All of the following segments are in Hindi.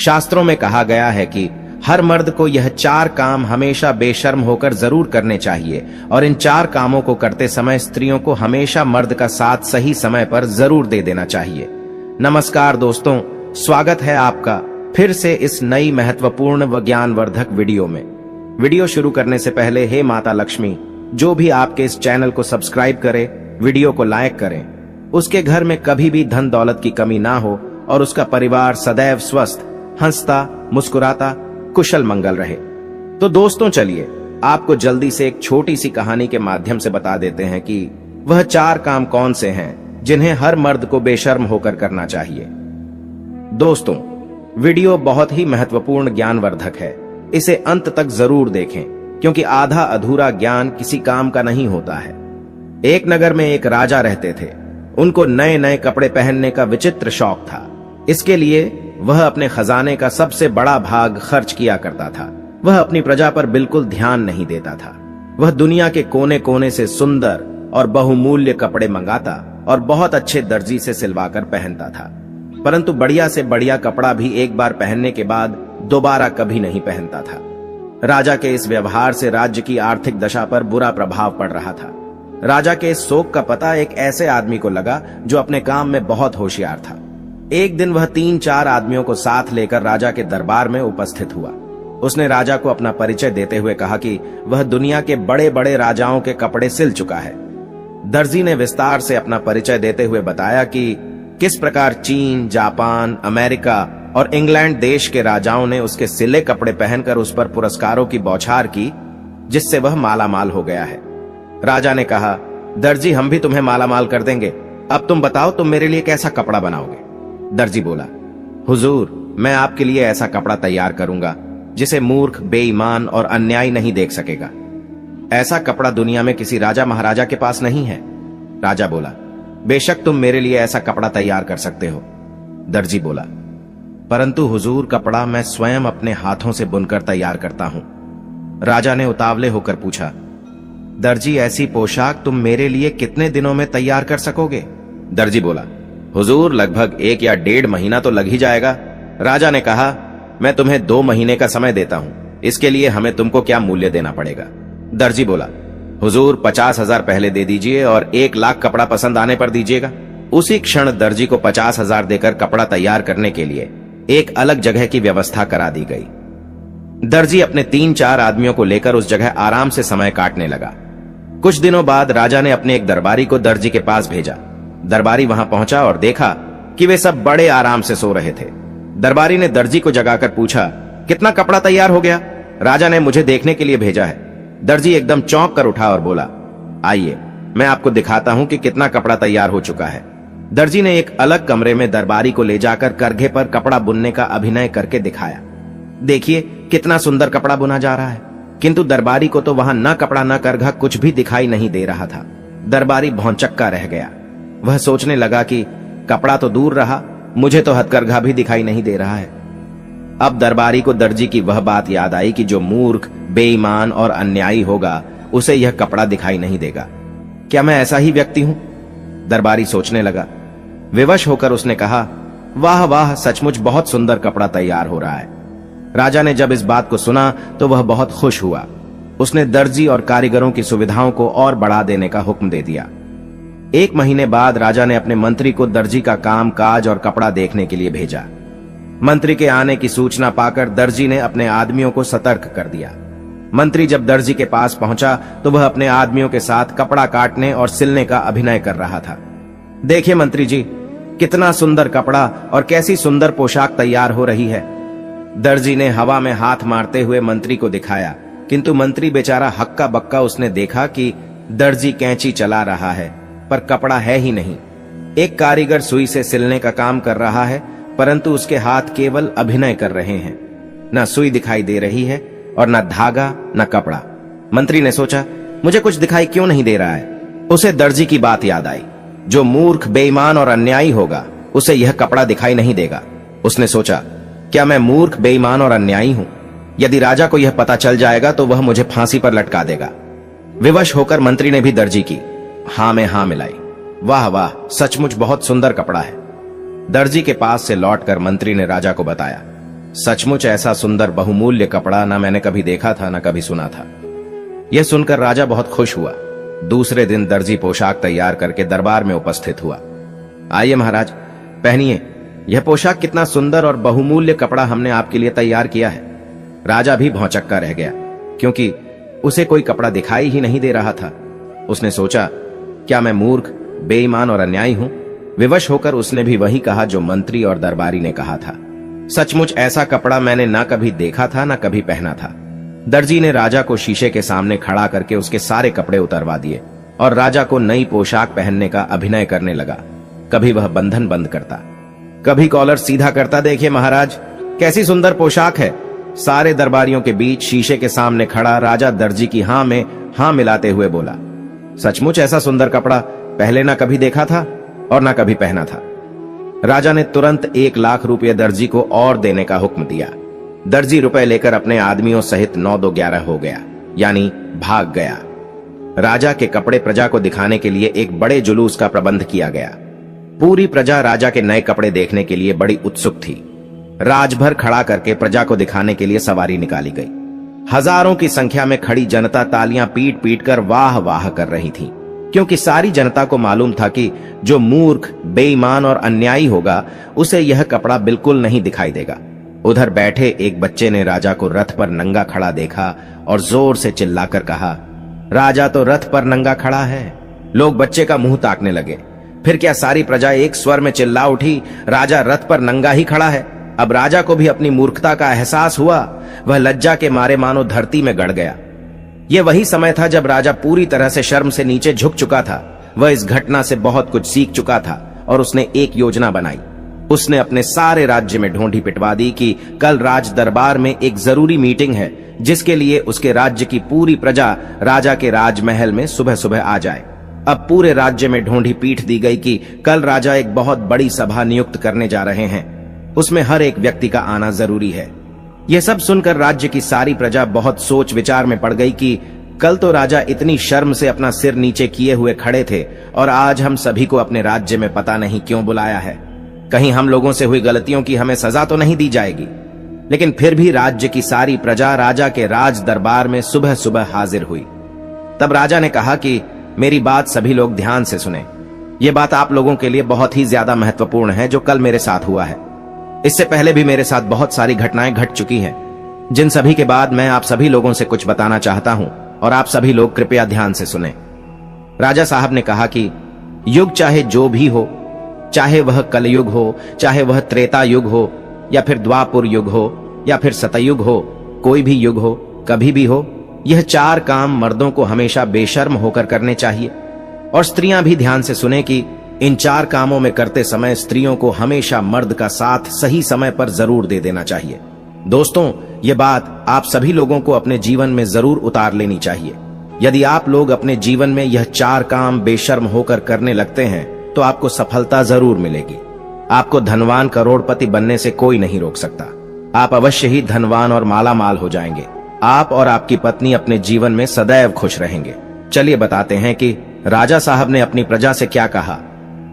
शास्त्रों में कहा गया है कि हर मर्द को यह 4 काम हमेशा बेशर्म होकर जरूर करने चाहिए और इन 4 कामों को करते समय स्त्रियों को हमेशा मर्द का साथ सही समय पर जरूर दे देना चाहिए। नमस्कार दोस्तों, स्वागत है आपका फिर से इस नई महत्वपूर्ण व ज्ञानवर्धक वीडियो में। वीडियो शुरू करने से पहले हे माता लक्ष्मी, जो भी आपके इस चैनल को सब्सक्राइब करे, वीडियो को लाइक करें, उसके घर में कभी भी धन दौलत की कमी ना हो और उसका परिवार सदैव स्वस्थ, हंसता, मुस्कुराता, कुशल मंगल रहे। तो दोस्तों चलिए आपको जल्दी से एक छोटी सी कहानी के माध्यम से बता देते हैं कि वह 4 काम कौन से हैं जिन्हें हर मर्द को बेशर्म होकर करना चाहिए। दोस्तों, वीडियो बहुत ही महत्वपूर्ण ज्ञानवर्धक है, इसे अंत तक जरूर देखें क्योंकि आधा अधूरा ज्ञान किसी काम का नहीं होता है। एक नगर में एक राजा रहते थे। उनको नए नए कपड़े पहनने का विचित्र शौक था। इसके लिए वह अपने खजाने का सबसे बड़ा भाग खर्च किया करता था। वह अपनी प्रजा पर बिल्कुल ध्यान नहीं देता था। वह दुनिया के कोने कोने से सुंदर और बहुमूल्य कपड़े मंगाता और बहुत अच्छे दर्जी से सिलवाकर पहनता था, परंतु बढ़िया से बढ़िया कपड़ा भी एक बार पहनने के बाद दोबारा कभी नहीं पहनता था। राजा के इस व्यवहार से राज्य की आर्थिक दशा पर बुरा प्रभाव पड़ रहा था। राजा के इस शौक का पता एक ऐसे आदमी को लगा जो अपने काम में बहुत होशियार था। एक दिन वह 3-4 आदमियों को साथ लेकर राजा के दरबार में उपस्थित हुआ। उसने राजा को अपना परिचय देते हुए कहा कि वह दुनिया के बड़े बड़े राजाओं के कपड़े सिल चुका है। दर्जी ने विस्तार से अपना परिचय देते हुए बताया कि किस प्रकार चीन, जापान, अमेरिका और इंग्लैंड देश के राजाओं ने उसके सिले कपड़े पहनकर उस पर पुरस्कारों की बौछार की, जिससे वह मालामाल हो गया है। राजा ने कहा, दर्जी, हम भी तुम्हें मालामाल कर देंगे। अब तुम बताओ, तुम मेरे लिए कैसा कपड़ा बनाओगे? दर्जी बोला, हुजूर, मैं आपके लिए ऐसा कपड़ा तैयार करूंगा जिसे मूर्ख, बेईमान और अन्यायी नहीं देख सकेगा। ऐसा कपड़ा दुनिया में किसी राजा महाराजा के पास नहीं है। राजा बोला, बेशक तुम मेरे लिए ऐसा कपड़ा तैयार कर सकते हो। दर्जी बोला, परंतु हुजूर, कपड़ा मैं स्वयं अपने हाथों से बुनकर तैयार करता हूं। राजा ने उतावले होकर पूछा, दर्जी, ऐसी पोशाक तुम मेरे लिए कितने दिनों में तैयार कर सकोगे? दर्जी बोला, हुजूर, लगभग 1 या 1.5 महीना तो लग ही जाएगा। राजा ने कहा, मैं तुम्हें 2 महीने का समय देता हूं, इसके लिए हमें तुमको क्या मूल्य देना पड़ेगा? दर्जी बोला, हुजूर, 50,000 पहले दे दीजिए और 1 लाख कपड़ा पसंद आने पर दीजिएगा। उसी क्षण दर्जी को 50,000 देकर कपड़ा तैयार करने के लिए एक अलग जगह की व्यवस्था करा दी गई। दर्जी अपने 3-4 आदमियों को लेकर उस जगह आराम से समय काटने लगा। कुछ दिनों बाद राजा ने अपने एक दरबारी को दर्जी के पास भेजा। दरबारी वहां पहुंचा और देखा कि वे सब बड़े आराम से सो रहे थे। दरबारी ने दर्जी को जगाकर पूछा, कितना कपड़ा तैयार हो गया? राजा ने मुझे देखने के लिए भेजा है। दर्जी एकदम चौंक कर उठा और बोला, आइए, मैं आपको दिखाता हूं कि कितना कपड़ा तैयार हो चुका है। दर्जी ने एक अलग कमरे में दरबारी को ले जाकर करघे पर कपड़ा बुनने का अभिनय करके दिखाया। देखिए कितना सुंदर कपड़ा बुना जा रहा है। किंतु दरबारी को तो वहां न कपड़ा न करघा कुछ भी दिखाई नहीं दे रहा था। दरबारी भौंचक्का रह गया। वह सोचने लगा कि कपड़ा तो दूर रहा, मुझे तो हथकरघा भी दिखाई नहीं दे रहा है। अब दरबारी को दर्जी की वह बात याद आई कि जो मूर्ख, बेईमान और अन्यायी होगा उसे यह कपड़ा दिखाई नहीं देगा। क्या मैं ऐसा ही व्यक्ति हूं? दरबारी सोचने लगा। विवश होकर उसने कहा, वाह वाह, सचमुच बहुत सुंदर कपड़ा तैयार हो रहा है। राजा ने जब इस बात को सुना तो वह बहुत खुश हुआ। उसने दर्जी और कारीगरों की सुविधाओं को और बढ़ा देने का हुक्म दे दिया। 1 महीने बाद राजा ने अपने मंत्री को दर्जी का काम काज और कपड़ा देखने के लिए भेजा। मंत्री के आने की सूचना पाकर दर्जी ने अपने आदमियों को सतर्क कर दिया। मंत्री जब दर्जी के पास पहुंचा तो वह अपने आदमियों के साथ कपड़ा काटने और सिलने का अभिनय कर रहा था। देखिए मंत्री जी, कितना सुंदर कपड़ा और कैसी सुंदर पोशाक तैयार हो रही है। दर्जी ने हवा में हाथ मारते हुए मंत्री को दिखाया, किंतु मंत्री बेचारा हक्का बक्का उसने देखा कि दर्जी कैंची चला रहा है पर कपड़ा है ही नहीं। एक कारीगर सुई से सिलने का काम कर रहा है, परंतु उसके हाथ केवल अभिनय कर रहे हैं। न सुई दिखाई दे रही है और न धागा न कपड़ा। मंत्री ने सोचा, मुझे कुछ दिखाई क्यों नहीं दे रहा है? उसे दर्जी की बात याद आई, जो मूर्ख, बेईमान और अन्यायी होगा उसे यह कपड़ा दिखाई नहीं देगा। उसने सोचा, क्या मैं मूर्ख, बेईमान और अन्यायी हूं? यदि राजा को यह पता चल जाएगा तो वह मुझे फांसी पर लटका देगा। विवश होकर मंत्री ने भी दर्जी की हां में हां मिलाई। वाह वाह, सचमुच बहुत सुंदर कपड़ा है। दर्जी के पास से लौटकर मंत्री ने राजा को बताया। सचमुच ऐसा सुंदर बहुमूल्य कपड़ा ना मैंने कभी देखा था ना कभी सुना था। यह सुनकर राजा बहुत खुश हुआ। दूसरे दिन दर्जी पोशाक तैयार करके दरबार में उपस्थित हुआ। आइए महाराज, पहनिए, यह पोशाक कितना सुंदर और बहुमूल्य कपड़ा हमने आपके लिए तैयार किया है। राजा भी भौंचक्का रह गया, क्योंकि उसे कोई कपड़ा दिखाई ही नहीं दे रहा था। उसने सोचा, क्या मैं मूर्ख, बेईमान और अन्यायी हूं? विवश होकर उसने भी वही कहा जो मंत्री और दरबारी ने कहा था। सचमुच ऐसा कपड़ा मैंने ना कभी देखा था ना कभी पहना था। दर्जी ने राजा को शीशे के सामने खड़ा करके उसके सारे कपड़े उतरवा दिए और राजा को नई पोशाक पहनने का अभिनय करने लगा। कभी वह बंधन बंद करता, कभी कॉलर सीधा करता। देखिए महाराज, कैसी सुंदर पोशाक है। सारे दरबारियों के बीच शीशे के सामने खड़ा राजा दर्जी की हां में हां मिलाते हुए बोला, सचमुच ऐसा सुंदर कपड़ा पहले ना कभी देखा था और ना कभी पहना था। राजा ने तुरंत 1 लाख रुपये दर्जी को और देने का हुक्म दिया। दर्जी रुपए लेकर अपने आदमियों सहित 9-2-11 हो गया, यानी भाग गया। राजा के कपड़े प्रजा को दिखाने के लिए एक बड़े जुलूस का प्रबंध किया गया। पूरी प्रजा राजा के नए कपड़े देखने के लिए बड़ी उत्सुक थी। राजभर खड़ा करके प्रजा को दिखाने के लिए सवारी निकाली गई। हजारों की संख्या में खड़ी जनता तालियां पीट पीट कर वाह वाह कर रही थी, क्योंकि सारी जनता को मालूम था कि जो मूर्ख, बेईमान और अन्यायी होगा उसे यह कपड़ा बिल्कुल नहीं दिखाई देगा। उधर बैठे एक बच्चे ने राजा को रथ पर नंगा खड़ा देखा और जोर से चिल्लाकर कहा, राजा तो रथ पर नंगा खड़ा है। लोग बच्चे का मुंह ताकने लगे। फिर क्या सारी प्रजा एक स्वर में चिल्ला उठी, राजा रथ पर नंगा ही खड़ा है। अब राजा को भी अपनी मूर्खता का एहसास हुआ। वह लज्जा के मारे मानो धरती में गड़ गया। यह वही समय था जब राजा पूरी तरह से शर्म से नीचे झुक चुका था। वह इस घटना से बहुत कुछ सीख चुका था और उसने एक योजना बनाई। उसने अपने सारे राज्य में ढोंढी पिटवा दी कि कल राज दरबार में एक जरूरी मीटिंग है, जिसके लिए उसके राज्य की पूरी प्रजा राजा के राजमहल में सुबह सुबह आ जाए। अब पूरे राज्य में ढोंढी पीट दी गई कि कल राजा एक बहुत बड़ी सभा नियुक्त करने जा रहे हैं। उसमें हर एक व्यक्ति का आना जरूरी है। यह सब सुनकर राज्य की सारी प्रजा बहुत सोच विचार में पड़ गई कि कल तो राजा इतनी शर्म से अपना सिर नीचे किए हुए खड़े थे और आज हम सभी को अपने राज्य में पता नहीं क्यों बुलाया है। कहीं हम लोगों से हुई गलतियों की हमें सजा तो नहीं दी जाएगी। लेकिन फिर भी राज्य की सारी प्रजा राजा के राज दरबार में सुबह सुबह हाजिर हुई। तब राजा ने कहा कि मेरी बात सभी लोग ध्यान से सुने। यह बात आप लोगों के लिए बहुत ही ज्यादा महत्वपूर्ण है जो कल मेरे साथ हुआ है। इससे पहले भी मेरे साथ बहुत सारी घटनाएं घट चुकी हैं, जिन सभी के बाद मैं आप सभी लोगों से कुछ बताना चाहता हूं और आप सभी लोग कृपया ध्यान से सुने। राजा साहब ने कहा कि युग चाहे जो भी हो, चाहे वह कलयुग हो, चाहे वह त्रेता युग हो, या फिर द्वापुर युग हो, या फिर सतयुग हो, कोई भी युग हो, कभी भी हो, यह 4 काम मर्दों को हमेशा बेशर्म होकर करने चाहिए। और स्त्रियां भी ध्यान से सुने कि इन 4 कामों में करते समय स्त्रियों को हमेशा मर्द का साथ सही समय पर जरूर दे देना चाहिए। दोस्तों, ये बात आप सभी लोगों को अपने जीवन में जरूर उतार लेनी चाहिए। यदि आप लोग अपने जीवन में यह 4 काम बेशर्म होकर करने लगते हैं तो आपको सफलता जरूर मिलेगी। आपको धनवान करोड़पति बनने से कोई नहीं रोक सकता। आप अवश्य ही धनवान और माला माल हो जाएंगे। आप और आपकी पत्नी अपने जीवन में सदैव खुश रहेंगे। चलिए बताते हैं कि राजा साहब ने अपनी प्रजा से क्या कहा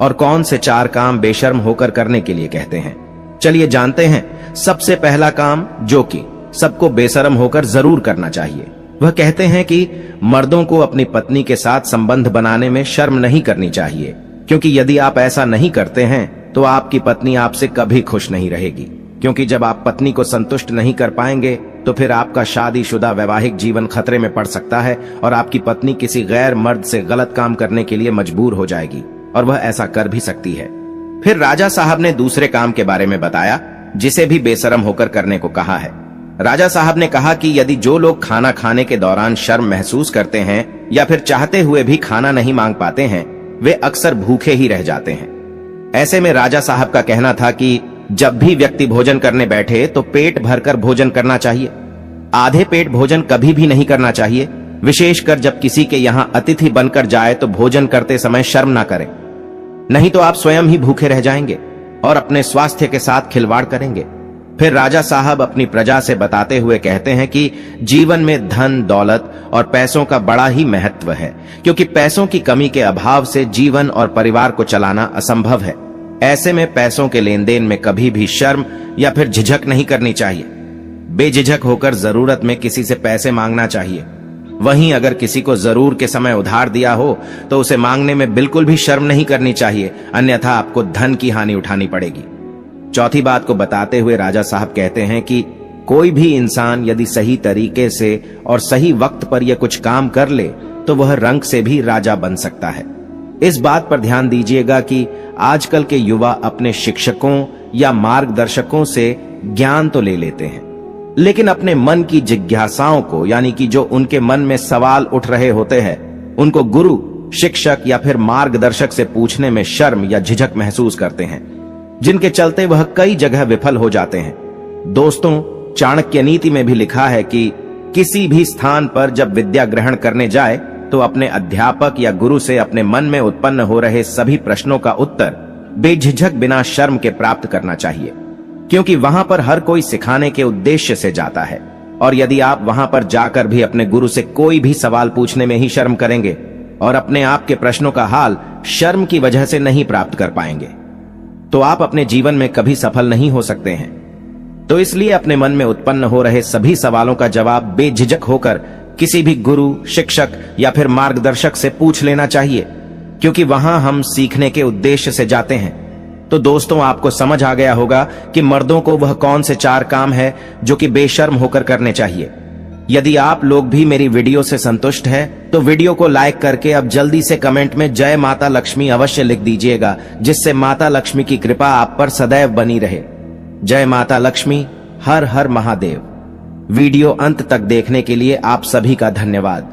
और कौन से 4 काम बेशर्म होकर करने के लिए कहते हैं। चलिए जानते हैं। सबसे पहला काम जो कि सबको बेशर्म होकर जरूर करना चाहिए, वह कहते हैं कि मर्दों को अपनी पत्नी के साथ संबंध बनाने में शर्म नहीं करनी चाहिए, क्योंकि यदि आप ऐसा नहीं करते हैं तो आपकी पत्नी आपसे कभी खुश नहीं रहेगी। क्योंकि जब आप पत्नी को संतुष्ट नहीं कर पाएंगे तो फिर आपका शादीशुदा वैवाहिक जीवन खतरे में पड़ सकता है और आपकी पत्नी किसी गैर मर्द से गलत काम करने के लिए मजबूर हो जाएगी, और वह ऐसा कर भी सकती है। फिर राजा साहब ने दूसरे काम के बारे में बताया जिसे भी बेशर्म होकर करने को कहा है। राजा साहब ने कहा कि यदि जो लोग खाना खाने के दौरान शर्म महसूस करते हैं या फिर चाहते हुए भी खाना नहीं मांग पाते हैं, वे अक्सर भूखे ही रह जाते हैं। ऐसे में राजा साहब का कहना था कि जब भी व्यक्ति भोजन करने बैठे तो पेट भरकर भोजन करना चाहिए। आधे पेट भोजन कभी भी नहीं करना चाहिए। विशेषकर जब किसी के यहाँ अतिथि बनकर जाए तो भोजन करते समय शर्म ना करें, नहीं तो आप स्वयं ही भूखे रह जाएंगे और अपने स्वास्थ्य के साथ खिलवाड़ करेंगे। फिर राजा साहब अपनी प्रजा से बताते हुए कहते हैं कि जीवन में धन, दौलत और पैसों का बड़ा ही महत्व है, क्योंकि पैसों की कमी के अभाव से जीवन और परिवार को चलाना असंभव है। ऐसे में पैसों के लेन देन में कभी भी शर्म या फिर झिझक नहीं करनी चाहिए। बेझिझक होकर जरूरत में किसी से पैसे मांगना चाहिए। वहीं अगर किसी को जरूर के समय उधार दिया हो तो उसे मांगने में बिल्कुल भी शर्म नहीं करनी चाहिए, अन्यथा आपको धन की हानि उठानी पड़ेगी। चौथी बात को बताते हुए राजा साहब कहते हैं कि कोई भी इंसान यदि सही तरीके से और सही वक्त पर यह कुछ काम कर ले तो वह रंक से भी राजा बन सकता है। इस बात पर ध्यान दीजिएगा कि आजकल के युवा अपने शिक्षकों या मार्गदर्शकों से ज्ञान तो ले लेते हैं, लेकिन अपने मन की जिज्ञासाओं को, यानी कि जो उनके मन में सवाल उठ रहे होते हैं, उनको गुरु, शिक्षक या फिर मार्गदर्शक से पूछने में शर्म या झिझक महसूस करते हैं, जिनके चलते वह कई जगह विफल हो जाते हैं। दोस्तों, चाणक्य नीति में भी लिखा है कि किसी भी स्थान पर जब विद्या ग्रहण करने जाए तो अपने अध्यापक या गुरु से अपने मन में उत्पन्न हो रहे सभी प्रश्नों का उत्तर बेझिझक बिना शर्म के प्राप्त करना चाहिए, क्योंकि वहां पर हर कोई सिखाने के उद्देश्य से जाता है। और यदि आप वहां पर जाकर भी अपने गुरु से कोई भी सवाल पूछने में ही शर्म करेंगे और अपने आप के प्रश्नों का हाल शर्म की वजह से नहीं प्राप्त कर पाएंगे, तो आप अपने जीवन में कभी सफल नहीं हो सकते हैं। तो इसलिए अपने मन में उत्पन्न हो रहे सभी सवालों का जवाब बेझिझक होकर किसी भी गुरु, शिक्षक या फिर मार्गदर्शक से पूछ लेना चाहिए, क्योंकि वहां हम सीखने के उद्देश्य से जाते हैं। तो दोस्तों, आपको समझ आ गया होगा कि मर्दों को वह कौन से 4 काम है जो कि बेशर्म होकर करने चाहिए। यदि आप लोग भी मेरी वीडियो से संतुष्ट हैं, तो वीडियो को लाइक करके अब जल्दी से कमेंट में जय माता लक्ष्मी अवश्य लिख दीजिएगा, जिससे माता लक्ष्मी की कृपा आप पर सदैव बनी रहे। जय माता लक्ष्मी, हर हर महादेव। वीडियो अंत तक देखने के लिए आप सभी का धन्यवाद।